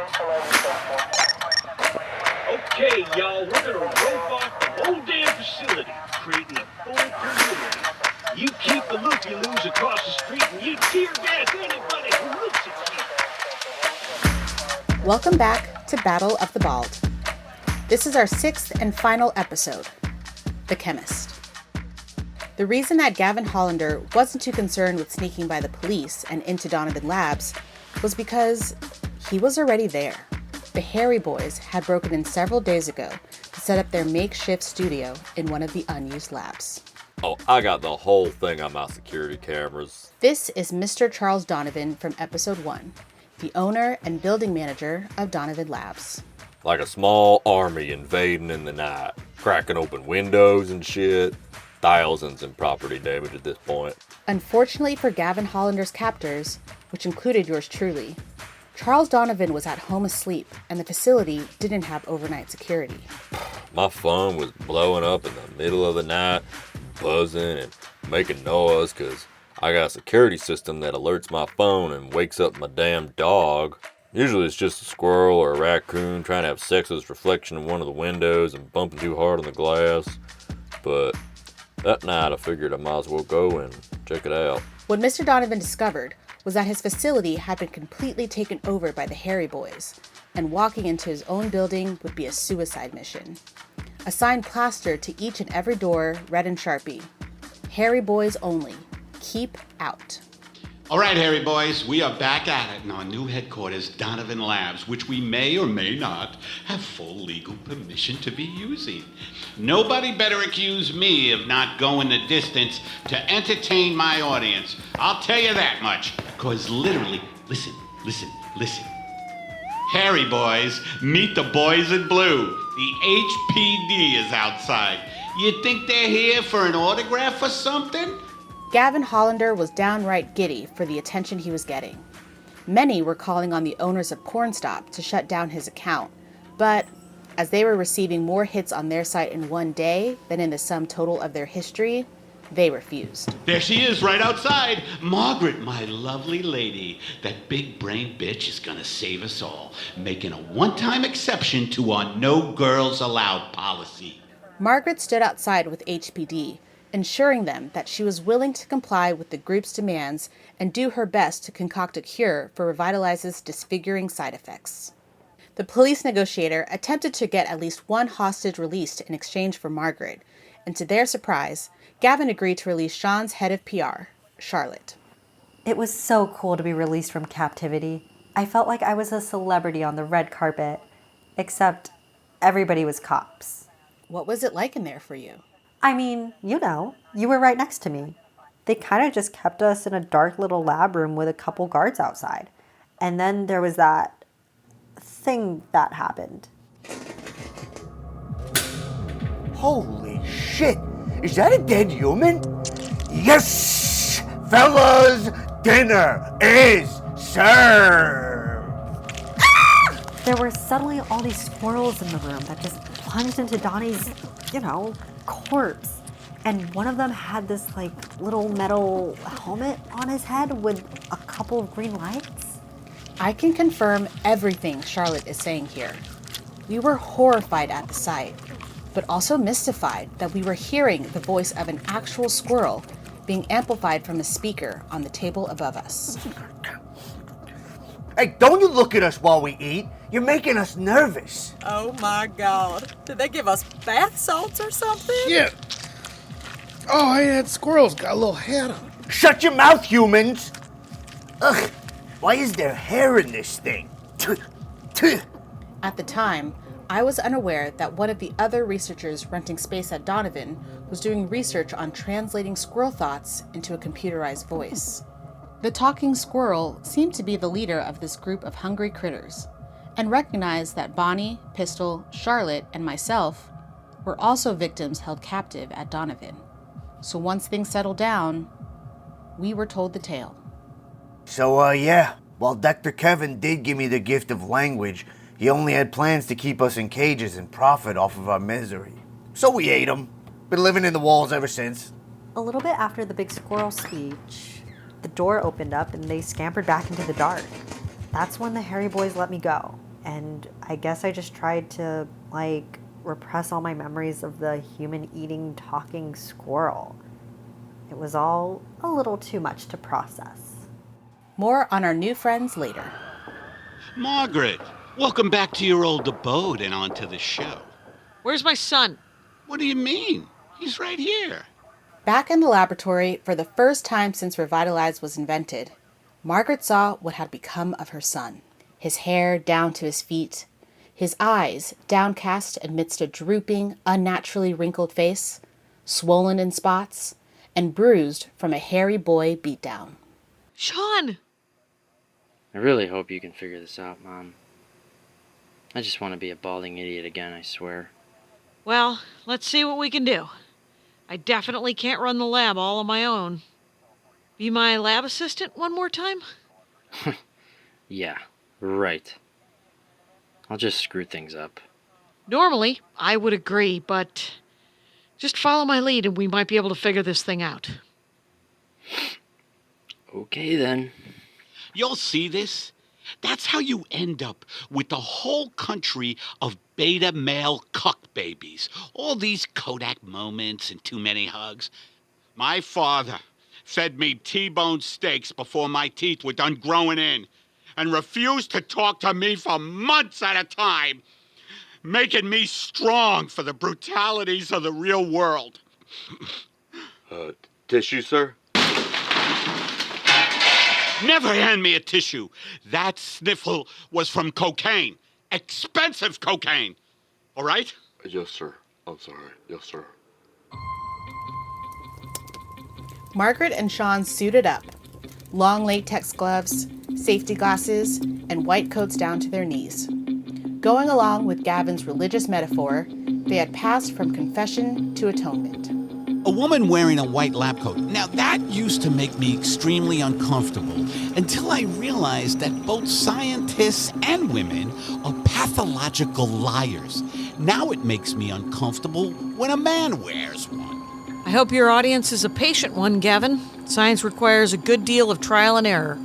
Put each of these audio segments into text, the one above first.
Okay, y'all, we're gonna rope off the whole damn facility, creating a full perimeter. You keep the loopy-loos across the street, and you tear gas anybody who looks at you. Welcome back to Battle of the Bald. This is our 6th and final episode, The Chemist. The reason that Gavin Hollander wasn't too concerned with sneaking by the police and into Donovan Labs was because he was already there. The Harry Boys had broken in several days ago to set up their makeshift studio in one of the unused labs. Oh, I got the whole thing on my security cameras. This is Mr. Charles Donovan from episode 1, the owner and building manager of Donovan Labs. Like a small army invading in the night, cracking open windows and shit. Thousands in property damage at this point. Unfortunately for Gavin Hollander's captors, which included yours truly, Charles Donovan was at home asleep and the facility didn't have overnight security. My phone was blowing up in the middle of the night, buzzing and making noise because I got a security system that alerts my phone and wakes up my damn dog. Usually it's just a squirrel or a raccoon trying to have sex with its reflection in one of the windows and bumping too hard on the glass. But that night I figured I might as well go and check it out. What Mr. Donovan discovered was that his facility had been completely taken over by the Harry Boys, and walking into his own building would be a suicide mission. A sign plastered to each and every door read in Sharpie, "Harry Boys only. Keep out." All right, Harry Boys, we are back at it in our new headquarters, Donovan Labs, which we may or may not have full legal permission to be using. Nobody better accuse me of not going the distance to entertain my audience. I'll tell you that much, because literally, listen. Harry Boys, meet the boys in blue. The HPD is outside. You think they're here for an autograph or something? Gavin Hollander was downright giddy for the attention he was getting. Many were calling on the owners of PornStop to shut down his account, but as they were receiving more hits on their site in one day than in the sum total of their history, they refused. There she is right outside. Margaret, my lovely lady. That big brain bitch is gonna save us all, making a one-time exception to our no girls allowed policy. Margaret stood outside with HPD, ensuring them that she was willing to comply with the group's demands and do her best to concoct a cure for Revitalize's disfiguring side effects. The police negotiator attempted to get at least one hostage released in exchange for Margaret, and to their surprise, Gavin agreed to release Sean's head of PR, Charlotte. It was so cool to be released from captivity. I felt like I was a celebrity on the red carpet, except everybody was cops. What was it like in there for you? I mean, you were right next to me. They kind of just kept us in a dark little lab room with a couple guards outside. And then there was that thing that happened. Holy shit! Is that a dead human? Yes! Fellas, dinner is served! There were suddenly all these squirrels in the room that just plunged into Donnie's, corpse. And one of them had this little metal helmet on his head with a couple of green lights. I can confirm everything Charlotte is saying here. We were horrified at the sight, but also mystified that we were hearing the voice of an actual squirrel being amplified from a speaker on the table above us. Hey, don't you look at us while we eat. You're making us nervous. Oh my God. Did they give us bath salts or something? Shit. Oh, hey, that squirrel's got a little head on it. Shut your mouth, humans! Ugh, why is there hair in this thing? At the time, I was unaware that one of the other researchers renting space at Donovan was doing research on translating squirrel thoughts into a computerized voice. The talking squirrel seemed to be the leader of this group of hungry critters, and recognized that Bonny, Pistol, Charlotte, and myself were also victims held captive at Donovan. So once things settled down, we were told the tale. So, yeah, while Dr. Kevin did give me the gift of language, he only had plans to keep us in cages and profit off of our misery. So we ate them. Been living in the walls ever since. A little bit after the big squirrel speech, the door opened up and they scampered back into the dark. That's when the Harry Boys let me go. And I guess I just tried to, like, repress all my memories of the human-eating, talking squirrel. It was all a little too much to process. More on our new friends later. Margaret, welcome back to your old abode and onto the show. Where's my son? What do you mean? He's right here. Back in the laboratory, for the first time since Revitalize was invented, Margaret saw what had become of her son. His hair down to his feet, his eyes downcast amidst a drooping, unnaturally wrinkled face, swollen in spots, and bruised from a hairy boy beatdown. Sean! I really hope you can figure this out, Mom. I just want to be a balding idiot again, I swear. Well, let's see what we can do. I definitely can't run the lab all on my own. Be my lab assistant one more time? Yeah, right. I'll just screw things up. Normally, I would agree, but just follow my lead and we might be able to figure this thing out. Okay, then. You'll see this. That's how you end up with the whole country of beta male cuck babies. All these Kodak moments and too many hugs. My father fed me T-bone steaks before my teeth were done growing in and refused to talk to me for months at a time, making me strong for the brutalities of the real world. Tissue, sir? Never hand me a tissue. That sniffle was from cocaine. Expensive cocaine. All right? Yes, sir. I'm sorry. Yes, sir. Margaret and Sean suited up. Long latex gloves, safety glasses, and white coats down to their knees. Going along with Gavin's religious metaphor, they had passed from confession to atonement. A woman wearing a white lab coat. Now, that used to make me extremely uncomfortable until I realized that both scientists and women are pathological liars. Now it makes me uncomfortable when a man wears one. I hope your audience is a patient one, Gavin. Science requires a good deal of trial and error.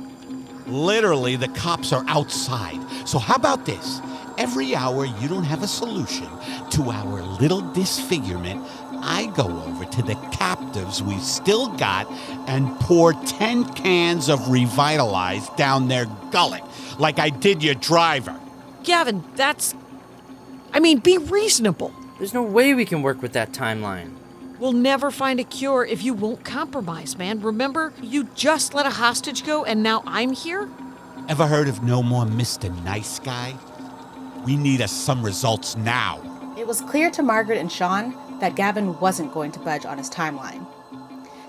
Literally, the cops are outside. So how about this? Every hour you don't have a solution to our little disfigurement, I go over to the captives we've still got and pour 10 cans of Revitalize down their gullet, like I did your driver. Gavin, be reasonable. There's no way we can work with that timeline. We'll never find a cure if you won't compromise, man. Remember, you just let a hostage go and now I'm here? Ever heard of No More Mr. Nice Guy? We need us some results now. It was clear to Margaret and Sean that Gavin wasn't going to budge on his timeline.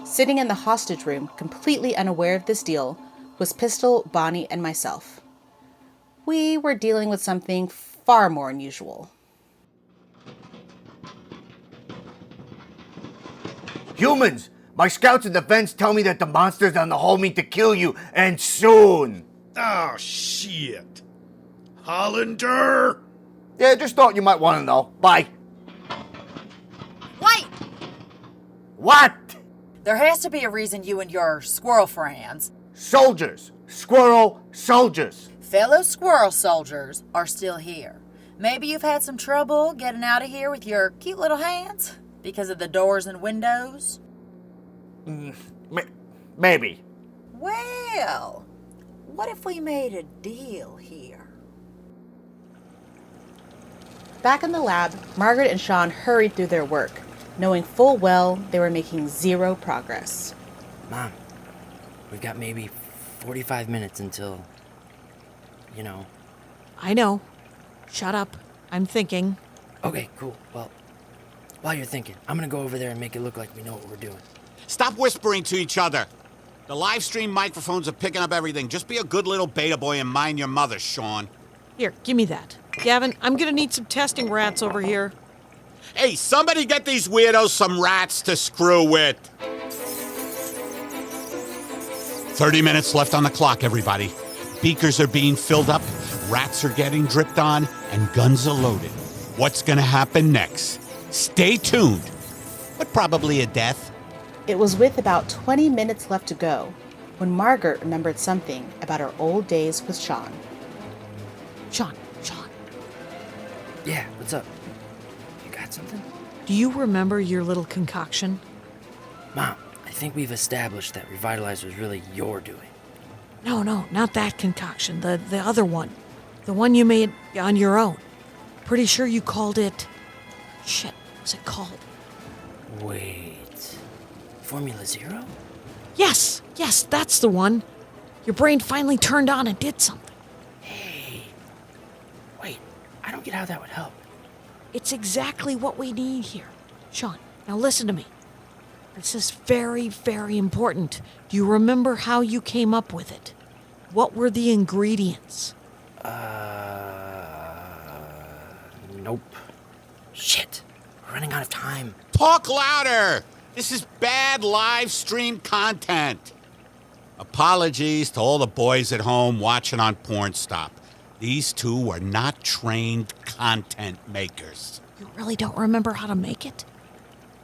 Sitting in the hostage room, completely unaware of this deal, was Pistol, Bonny, and myself. We were dealing with something far more unusual. Humans! My scouts in the fence tell me that the monsters on the hole mean to kill you, and soon! Oh, shit. Hollander! Yeah, just thought you might want to know. Bye. Wait! What? There has to be a reason you and your squirrel friends, Soldiers. Squirrel soldiers. fellow squirrel soldiers, are still here. Maybe you've had some trouble getting out of here with your cute little hands because of the doors and windows? Maybe. Well, what if we made a deal here? Back in the lab, Margaret and Sean hurried through their work, knowing full well they were making zero progress. Mom, we've got maybe 45 minutes until, I know. Shut up. I'm thinking. Okay, cool. Well, while you're thinking, I'm gonna go over there and make it look like we know what we're doing. Stop whispering to each other. The live stream microphones are picking up everything. Just be a good little beta boy and mind your mother, Sean. Here, give me that. Gavin, I'm gonna need some testing rats over here. Hey, somebody get these weirdos some rats to screw with. 30 minutes left on the clock, everybody. Beakers are being filled up, rats are getting dripped on, and guns are loaded. What's gonna happen next? Stay tuned. But probably a death. It was with about 20 minutes left to go when Margaret remembered something about her old days with Sean. Sean. Yeah, what's up? You got something? Do you remember your little concoction? Mom, I think we've established that Revitalize was really your doing. No, not that concoction. The other one. The one you made on your own. Pretty sure you called it... Shit, what's it called? Wait... Formula Zero? Yes, that's the one. Your brain finally turned on and did something. Hey... Wait, I don't get how that would help. It's exactly what we need here. Sean, now listen to me. This is very, very important. Do you remember how you came up with it? What were the ingredients? Nope. Shit, we're running out of time. Talk louder! This is bad live stream content. Apologies to all the boys at home watching on PornStop. These two were not trained content makers. You really don't remember how to make it?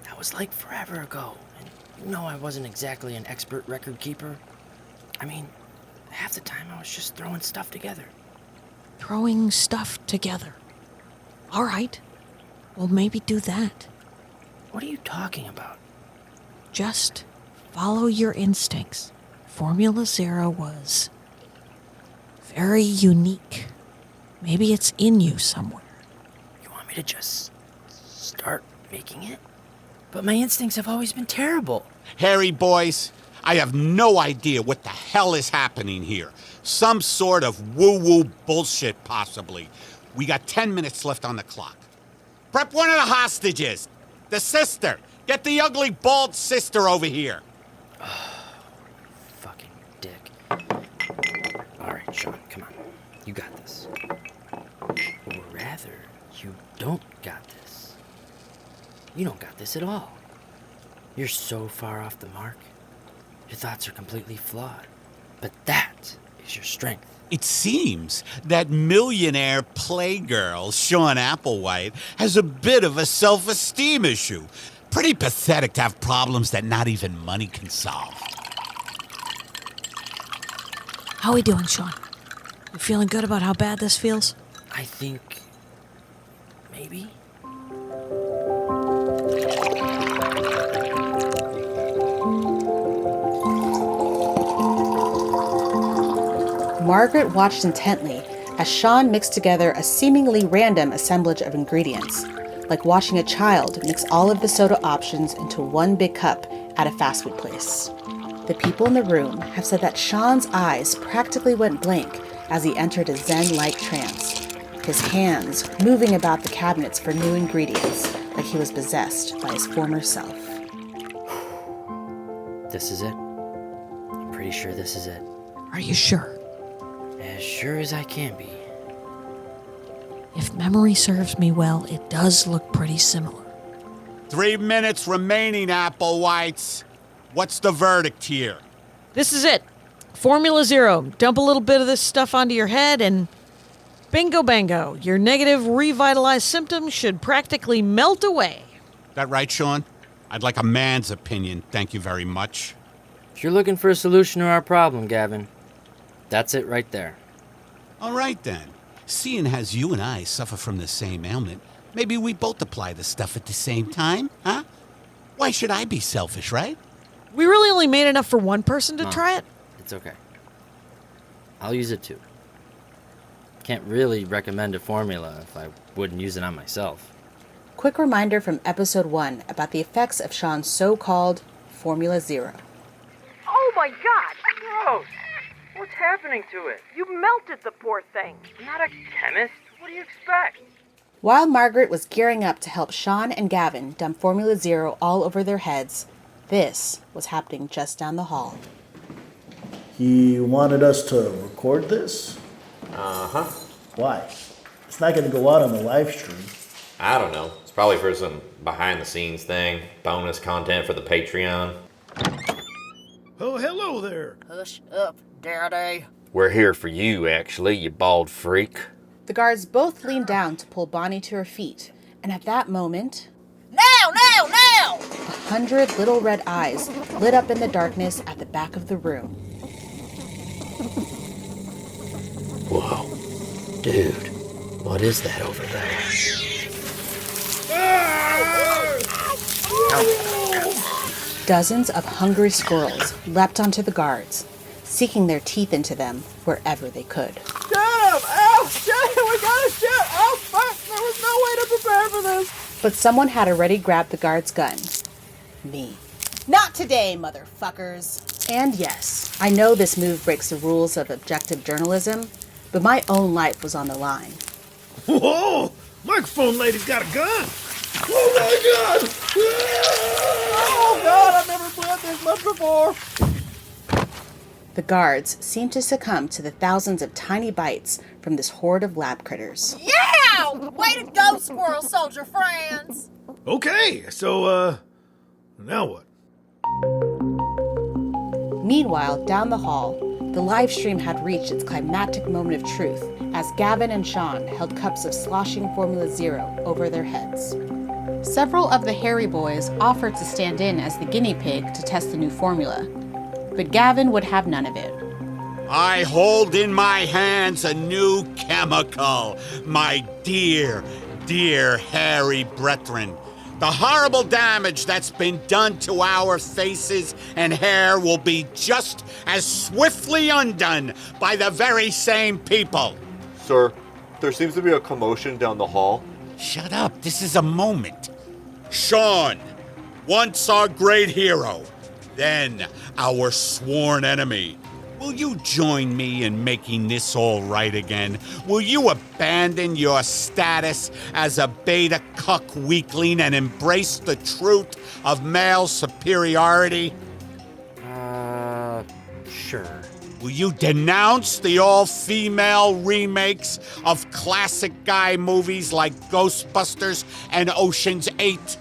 That was like forever ago. And you know I wasn't exactly an expert record keeper. I mean, half the time I was just throwing stuff together. Throwing stuff together. All right. Well, maybe do that. What are you talking about? Just follow your instincts. Formula Zero was very unique. Maybe it's in you somewhere. You want me to just start making it? But my instincts have always been terrible. Harry boys, I have no idea what the hell is happening here. Some sort of woo-woo bullshit, possibly. We got 10 minutes left on the clock. Prep one of the hostages. The sister. Get the ugly, bald sister over here. Fucking dick. All right, Sean, come on. You got this. Or rather, you don't got this. You don't got this at all. You're so far off the mark. Your thoughts are completely flawed. But that is your strength. It seems that millionaire playgirl Sean Applewhite has a bit of a self-esteem issue. Pretty pathetic to have problems that not even money can solve. How we doing, Sean? You feeling good about how bad this feels? I think... maybe? Margaret watched intently as Sean mixed together a seemingly random assemblage of ingredients, like watching a child mix all of the soda options into one big cup at a fast food place. The people in the room have said that Sean's eyes practically went blank as he entered a Zen-like trance, his hands moving about the cabinets for new ingredients like he was possessed by his former self. This is it. I'm pretty sure this is it. Are you sure? As sure as I can be. If memory serves me well, it does look pretty similar. 3 minutes remaining, Applewhites. What's the verdict here? This is it. Formula Zero. Dump a little bit of this stuff onto your head and bingo bango. Your negative revitalized symptoms should practically melt away. That right, Sean? I'd like a man's opinion, thank you very much. If you're looking for a solution to our problem, Gavin, that's it right there. All right, then. Seeing as you and I suffer from the same ailment, maybe we both apply the stuff at the same time, huh? Why should I be selfish, right? We really only made enough for one person to try it. It's okay. I'll use it too. Can't really recommend a formula if I wouldn't use it on myself. Quick reminder from episode 1 about the effects of Sean's so-called Formula Zero. Oh my god! Gross! What's happening to it? You melted the poor thing. I'm not a chemist. What do you expect? While Margaret was gearing up to help Sean and Gavin dump Formula Zero all over their heads, this was happening just down the hall. He wanted us to record this? Uh-huh. Why? It's not going to go out on the live stream. I don't know. It's probably for some behind-the-scenes thing, bonus content for the Patreon. Oh, hello there. Hush up, Daddy. We're here for you, actually, you bald freak. The guards both leaned down to pull Bonny to her feet, and at that moment... Now! 100 little red eyes lit up in the darkness at the back of the room. Whoa. Dude, What is that over there? Dozens of hungry squirrels leapt onto the guards, sinking their teeth into them wherever they could. Get him! Ow! Get him! We gotta shoot! Oh, fuck! There was no way to prepare for this! But someone had already grabbed the guard's gun. Me. Not today, motherfuckers! And yes, I know this move breaks the rules of objective journalism, but my own life was on the line. Whoa! Microphone lady's got a gun! Oh my god! Oh god, I've never bled this much before! The guards seemed to succumb to the thousands of tiny bites from this horde of lab critters. Yeah! Way to go, squirrel soldier friends! Okay, so, now what? Meanwhile, down the hall, the live stream had reached its climactic moment of truth as Gavin and Sean held cups of sloshing Formula Zero over their heads. Several of the hairy boys offered to stand in as the guinea pig to test the new formula, but Gavin would have none of it. I hold in my hands a new chemical, my dear, dear hairy brethren. The horrible damage that's been done to our faces and hair will be just as swiftly undone by the very same people. Sir, there seems to be a commotion down the hall. Shut up, this is a moment. Sean, once our great hero, then our sworn enemy. Will you join me in making this all right again? Will you abandon your status as a beta cuck weakling and embrace the truth of male superiority? Sure. Will you denounce the all-female remakes of classic guy movies like Ghostbusters and Ocean's 8?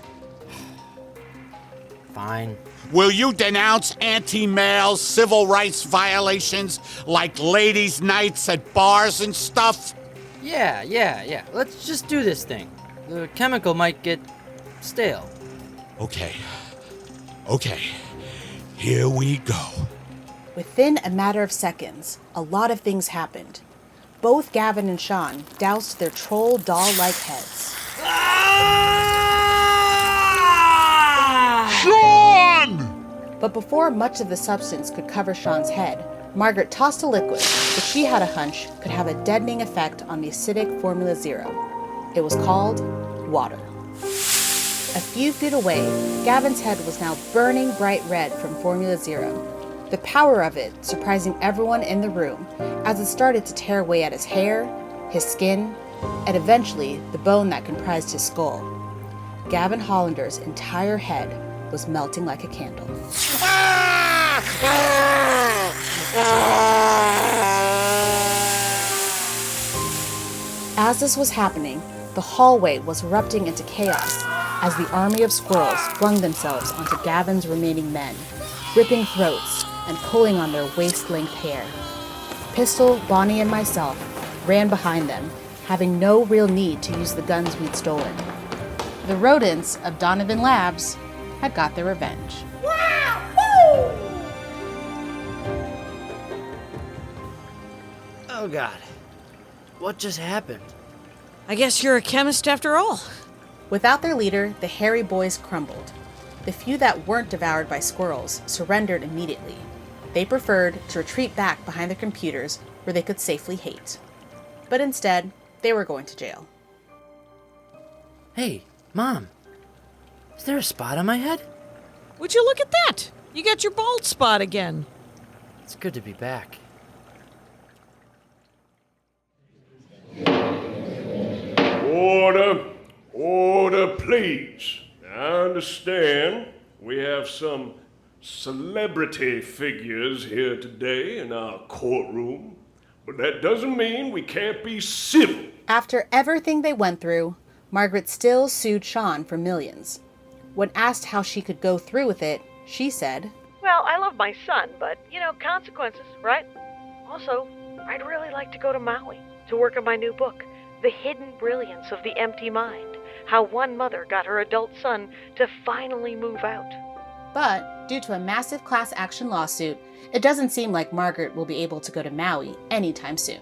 Fine. Will you denounce anti-male civil rights violations like ladies' nights at bars and stuff? Yeah. Let's just do this thing. The chemical might get stale. Okay. Here we go. Within a matter of seconds, a lot of things happened. Both Gavin and Sean doused their troll doll-like heads. Sean! But before much of the substance could cover Sean's head, Margaret tossed a liquid that she had a hunch could have a deadening effect on the acidic Formula Zero. It was called water. A few feet away, Gavin's head was now burning bright red from Formula Zero, the power of it surprising everyone in the room as it started to tear away at his hair, his skin, and eventually the bone that comprised his skull. Gavin Hollander's entire head was melting like a candle. As this was happening, the hallway was erupting into chaos as the army of squirrels flung themselves onto Gavin's remaining men, ripping throats and pulling on their waist-length hair. Pistol, Bonny, and myself ran behind them, having no real need to use the guns we'd stolen. The rodents of Donovan Labs had got their revenge. Oh god. What just happened? I guess you're a chemist after all. Without their leader, the hairy boys crumbled. The few that weren't devoured by squirrels surrendered immediately. They preferred to retreat back behind their computers where they could safely hate. But instead, they were going to jail. Hey, Mom. Is there a spot on my head? Would you look at that? You got your bald spot again. It's good to be back. Order, please. I understand we have some celebrity figures here today in our courtroom, but that doesn't mean we can't be civil. After everything they went through, Margaret still sued Sean for millions. When asked how she could go through with it, she said, Well, I love my son, but, consequences, right? Also, I'd really like to go to Maui to work on my new book, The Hidden Brilliance of the Empty Mind, how one mother got her adult son to finally move out. But due to a massive class action lawsuit, it doesn't seem like Margaret will be able to go to Maui anytime soon.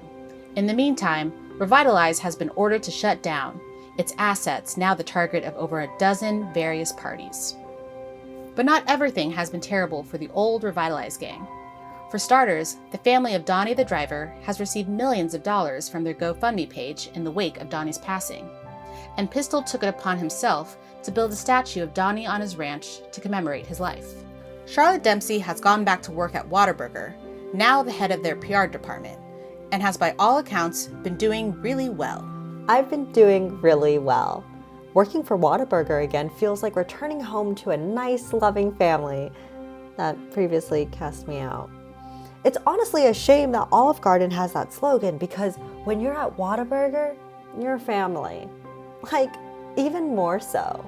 In the meantime, Revitalize has been ordered to shut down, its assets now the target of over a dozen various parties. But not everything has been terrible for the old Revitalize gang. For starters, the family of Donnie the driver has received millions of dollars from their GoFundMe page in the wake of Donnie's passing, and Pistol took it upon himself to build a statue of Donnie on his ranch to commemorate his life. Charlotte Dempsey has gone back to work at Whataburger, now the head of their PR department, and has by all accounts been doing really well. I've been doing really well. Working for Whataburger again feels like returning home to a nice, loving family that previously cast me out. It's honestly a shame that Olive Garden has that slogan, because when you're at Whataburger, you're family. Like, even more so.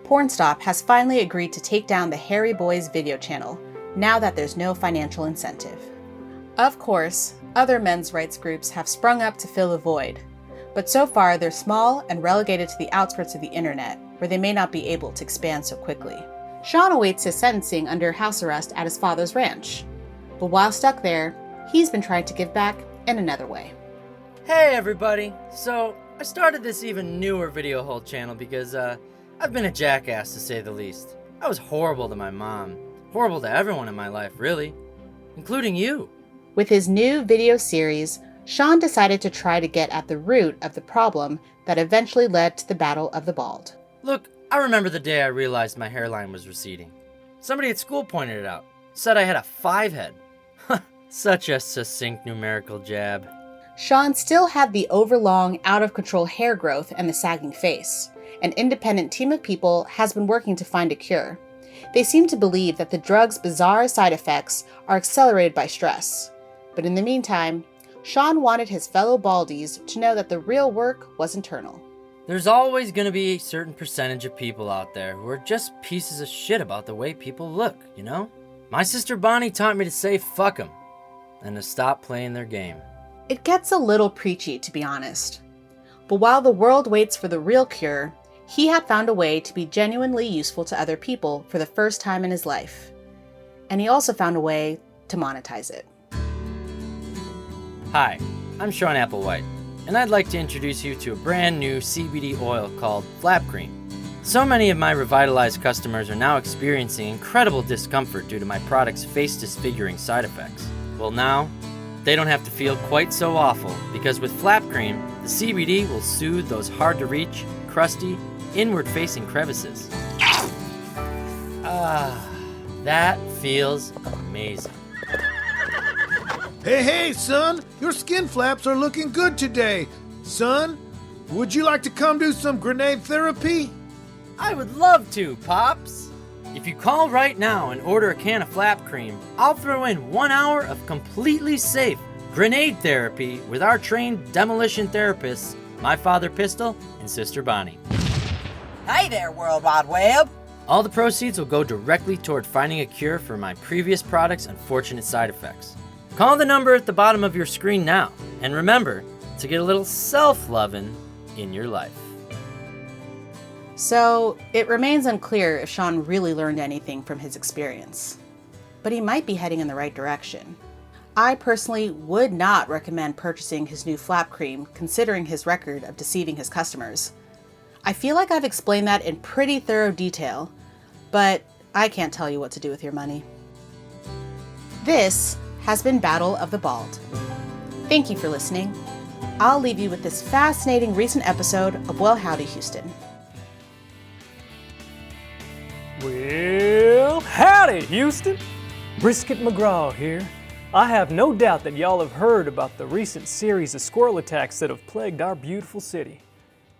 Pornstop has finally agreed to take down the Harry Boys video channel, now that there's no financial incentive. Of course, other men's rights groups have sprung up to fill the void, but so far they're small and relegated to the outskirts of the internet, where they may not be able to expand so quickly. Sean awaits his sentencing under house arrest at his father's ranch. But while stuck there, he's been trying to give back in another way. Hey everybody! So, I started this even newer video haul channel because, I've been a jackass to say the least. I was horrible to my mom. Horrible to everyone in my life, really. Including you. With his new video series, Sean decided to try to get at the root of the problem that eventually led to the Battle of the Bald. Look, I remember the day I realized my hairline was receding. Somebody at school pointed it out. Said I had a 5 head. Such a succinct numerical jab. Sean still had the overlong, out-of-control hair growth and the sagging face. An independent team of people has been working to find a cure. They seem to believe that the drug's bizarre side effects are accelerated by stress. But in the meantime, Sean wanted his fellow baldies to know that the real work was internal. There's always gonna be a certain percentage of people out there who are just pieces of shit about the way people look, you know? My sister Bonny taught me to say fuck 'em, and to stop playing their game. It gets a little preachy, to be honest. But while the world waits for the real cure, he had found a way to be genuinely useful to other people for the first time in his life. And he also found a way to monetize it. Hi, I'm Sean Applewhite, and I'd like to introduce you to a brand new CBD oil called Flap Cream. So many of my Revitalize customers are now experiencing incredible discomfort due to my product's face disfiguring side effects. Well now, they don't have to feel quite so awful, because with Flap Cream, the CBD will soothe those hard to reach, crusty, inward-facing crevices. That feels amazing. Hey, son, your skin flaps are looking good today. Son, would you like to come do some grenade therapy? I would love to, Pops. If you call right now and order a can of Flap Cream, I'll throw in 1 hour of completely safe grenade therapy with our trained demolition therapists, my father Pistol and sister Bonny. Hey there, World Wide Web. All the proceeds will go directly toward finding a cure for my previous product's unfortunate side effects. Call the number at the bottom of your screen now, and remember to get a little self-loving in your life. So, it remains unclear if Sean really learned anything from his experience. But he might be heading in the right direction. I personally would not recommend purchasing his new Flap Cream, considering his record of deceiving his customers. I feel like I've explained that in pretty thorough detail, but I can't tell you what to do with your money. This has been Battle of the Bald. Thank you for listening. I'll leave you with this fascinating recent episode of Well Howdy Houston. Well, howdy, Houston. Brisket McGraw here. I have no doubt that y'all have heard about the recent series of squirrel attacks that have plagued our beautiful city.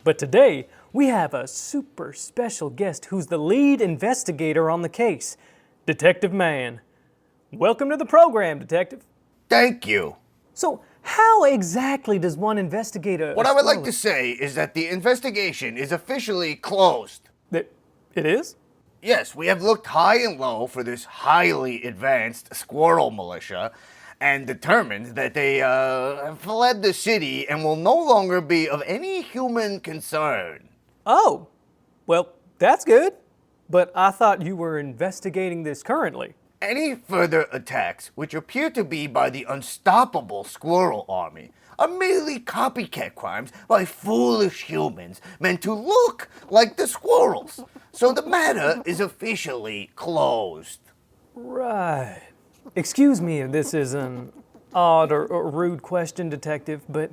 But today, we have a super special guest who's the lead investigator on the case, Detective Mann. Welcome to the program, Detective. Thank you. So, how exactly does one investigate a What I would like to say is that the investigation is officially closed. It is? Yes, we have looked high and low for this highly advanced squirrel militia and determined that they have fled the city and will no longer be of any human concern. Oh, well, that's good. But I thought you were investigating this currently. Any further attacks, which appear to be by the unstoppable squirrel army, are merely copycat crimes by foolish humans meant to look like the squirrels. So the matter is officially closed. Right. Excuse me if this is an odd or rude question, Detective, but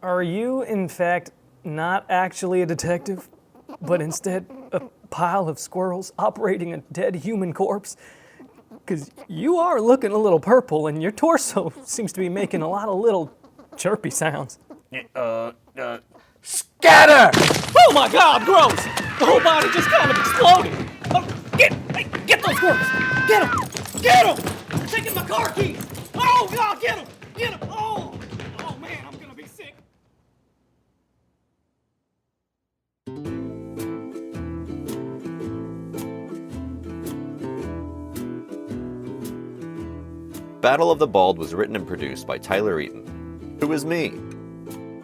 are you, in fact, not actually a detective, but instead a pile of squirrels operating a dead human corpse? Because you are looking a little purple, and your torso seems to be making a lot of little chirpy sounds. Scatter! Oh my God, gross! The whole body just kind of exploded. Oh, get those squirrels! Get them! Get them! They're taking my car keys! Oh God, get them! Get them! Oh man, I'm gonna be sick. Battle of the Bald was written and produced by Tyler Eaton, who is me.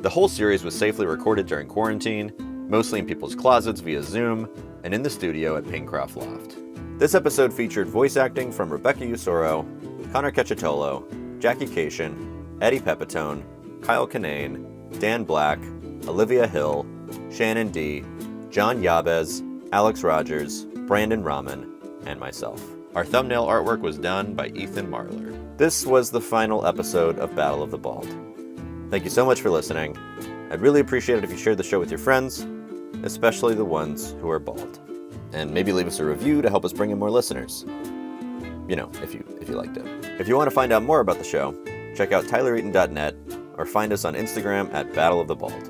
The whole series was safely recorded during quarantine, mostly in people's closets via Zoom, and in the studio at Painecraft Loft. This episode featured voice acting from Rebecca Usoro, Connor Cacciottolo, Jackie Kashian, Eddie Pepitone, Kyle Kinane, Dan Black, Olivia Hill, Shannon D, John Yabes, Alex Rogers, Brandon Raman, and myself. Our thumbnail artwork was done by Ethan Marler. This was the final episode of Battle of the Bald. Thank you so much for listening. I'd really appreciate it if you shared the show with your friends, especially the ones who are bald. And maybe leave us a review to help us bring in more listeners. You know, if you liked it. If you want to find out more about the show, check out tylereaton.net or find us on Instagram at Battle of the Bald.